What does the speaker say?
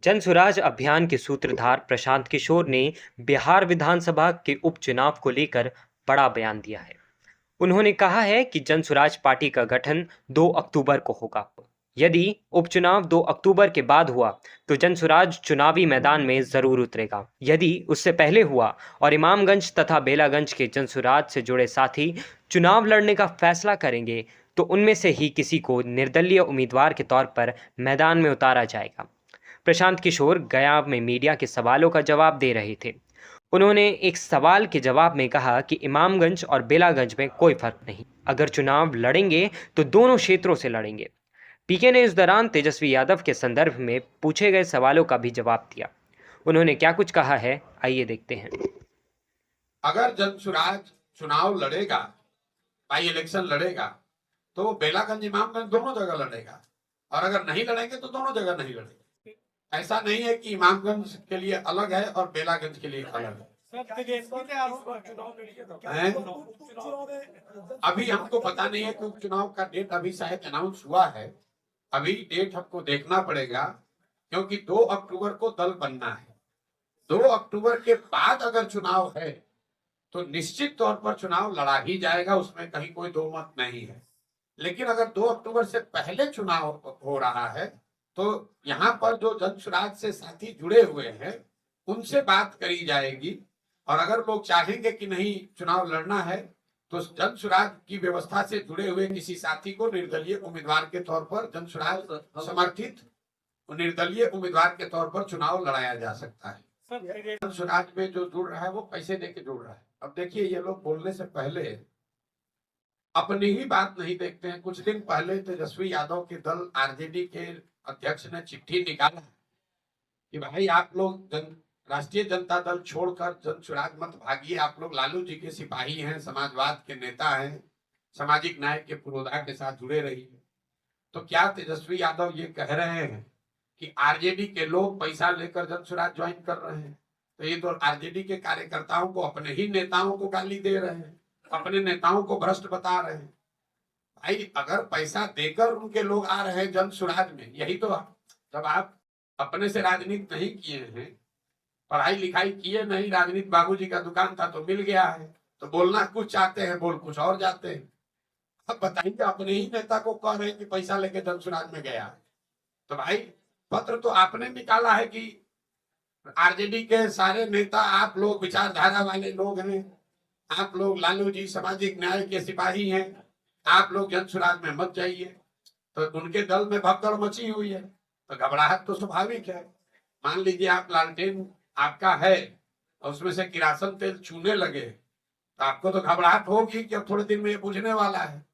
जनसुराज अभियान के सूत्रधार प्रशांत किशोर ने बिहार विधानसभा के उपचुनाव को लेकर बड़ा बयान दिया है। उन्होंने कहा है कि जनसुराज पार्टी का गठन 2 अक्टूबर को होगा। यदि उपचुनाव 2 अक्टूबर के बाद हुआ तो जनसुराज चुनावी मैदान में जरूर उतरेगा। यदि उससे पहले हुआ और इमामगंज तथा बेलागंज के जनसुराज से जुड़े साथी चुनाव लड़ने का फैसला करेंगे तो उनमें से ही किसी को निर्दलीय उम्मीदवार के तौर पर मैदान में उतारा जाएगा। प्रशांत किशोर गया में मीडिया के सवालों का जवाब दे रहे थे। उन्होंने एक सवाल के जवाब में कहा कि इमामगंज और बेलागंज में कोई फर्क नहीं, अगर चुनाव लड़ेंगे तो दोनों क्षेत्रों से लड़ेंगे। पीके ने इस दौरान तेजस्वी यादव के संदर्भ में पूछे गए सवालों का भी जवाब दिया। उन्होंने क्या कुछ कहा है, आइए देखते हैं। अगर जनसुराज चुनाव लड़ेगा, बाई इलेक्शन लड़ेगा, तो बेलागंज इमामगंज दोनों जगह लड़ेगा, और अगर नहीं लड़ेंगे तो दोनों जगह नहीं लड़ेंगे। ऐसा नहीं है कि इमामगंज के लिए अलग है और बेलागंज के लिए अलग है। अभी हमको पता नहीं है कि उपचुनाव का डेट अभी शायद अनाउंस हुआ है। अभी डेट हमको देखना पड़ेगा, क्योंकि 2 अक्टूबर को दल बनना है। 2 अक्टूबर के बाद अगर चुनाव है तो निश्चित तौर पर चुनाव लड़ा ही जाएगा, उसमें कहीं कोई दो मत नहीं है। लेकिन अगर 2 अक्टूबर से पहले चुनाव हो रहा है तो यहाँ पर जो जनसुराज से साथी जुड़े हुए हैं उनसे बात करी जाएगी, और अगर लोग चाहेंगे कि नहीं चुनाव लड़ना है तो जनसुराज की व्यवस्था से जुड़े हुए किसी साथी को निर्दलीय उम्मीदवार के तौर पर, जनसुराज समर्थित निर्दलीय उम्मीदवार के तौर पर चुनाव लड़ाया जा सकता है। जनसुराज में जो जुड़ रहा है वो पैसे देके जुड़ रहा है। अब देखिए, ये लोग बोलने से पहले अपनी ही बात नहीं देखते हैं। कुछ दिन पहले तेजस्वी यादव के दल आरजेडी के अध्यक्ष ने चिट्ठी निकाला कि भाई आप लोग राष्ट्रीय जनता दल छोड़कर जनसुराज मत भागिए, आप लोग लालू जी के सिपाही हैं, समाजवाद के नेता हैं, सामाजिक न्याय के पुरोधा के साथ जुड़े रहिए। तो क्या तेजस्वी यादव ये कह रहे हैं कि आरजेडी के लोग पैसा लेकर जनसुराज ज्वाइन कर रहे हैं? तो ये तो आरजेडी के कार्यकर्ताओं को, अपने ही नेताओं को गाली दे रहे हैं, अपने नेताओं को भ्रष्ट बता रहे हैं। भाई, अगर पैसा देकर उनके लोग आ रहे हैं जनसुराज में, यही तो, जब आप अपने से राजनीति नहीं किए हैं, पढ़ाई लिखाई किए नहीं, राजनीति बाबूजी का दुकान था तो मिल गया है, तो बोलना कुछ चाहते हैं, बोल कुछ और जाते हैं। अब बताइए, अपने ही नेता को कह रहे हैं कि पैसा लेके जनसुराज में गया है। तो भाई, पत्र तो आपने निकाला है कि आरजेडी के सारे नेता आप लोग विचारधारा वाले लोग हैं, आप लोग लालू जी सामाजिक न्याय के सिपाही हैं, आप लोग जनसुराज में मत जाइए। तो उनके दल में भगदड़ मची हुई है, तो घबराहट तो स्वाभाविक है। मान लीजिए आप लालटेन आपका है और उसमें से किरासन तेल छूने लगे तो आपको तो घबराहट होगी कि अब थोड़े दिन में ये बुझने वाला है।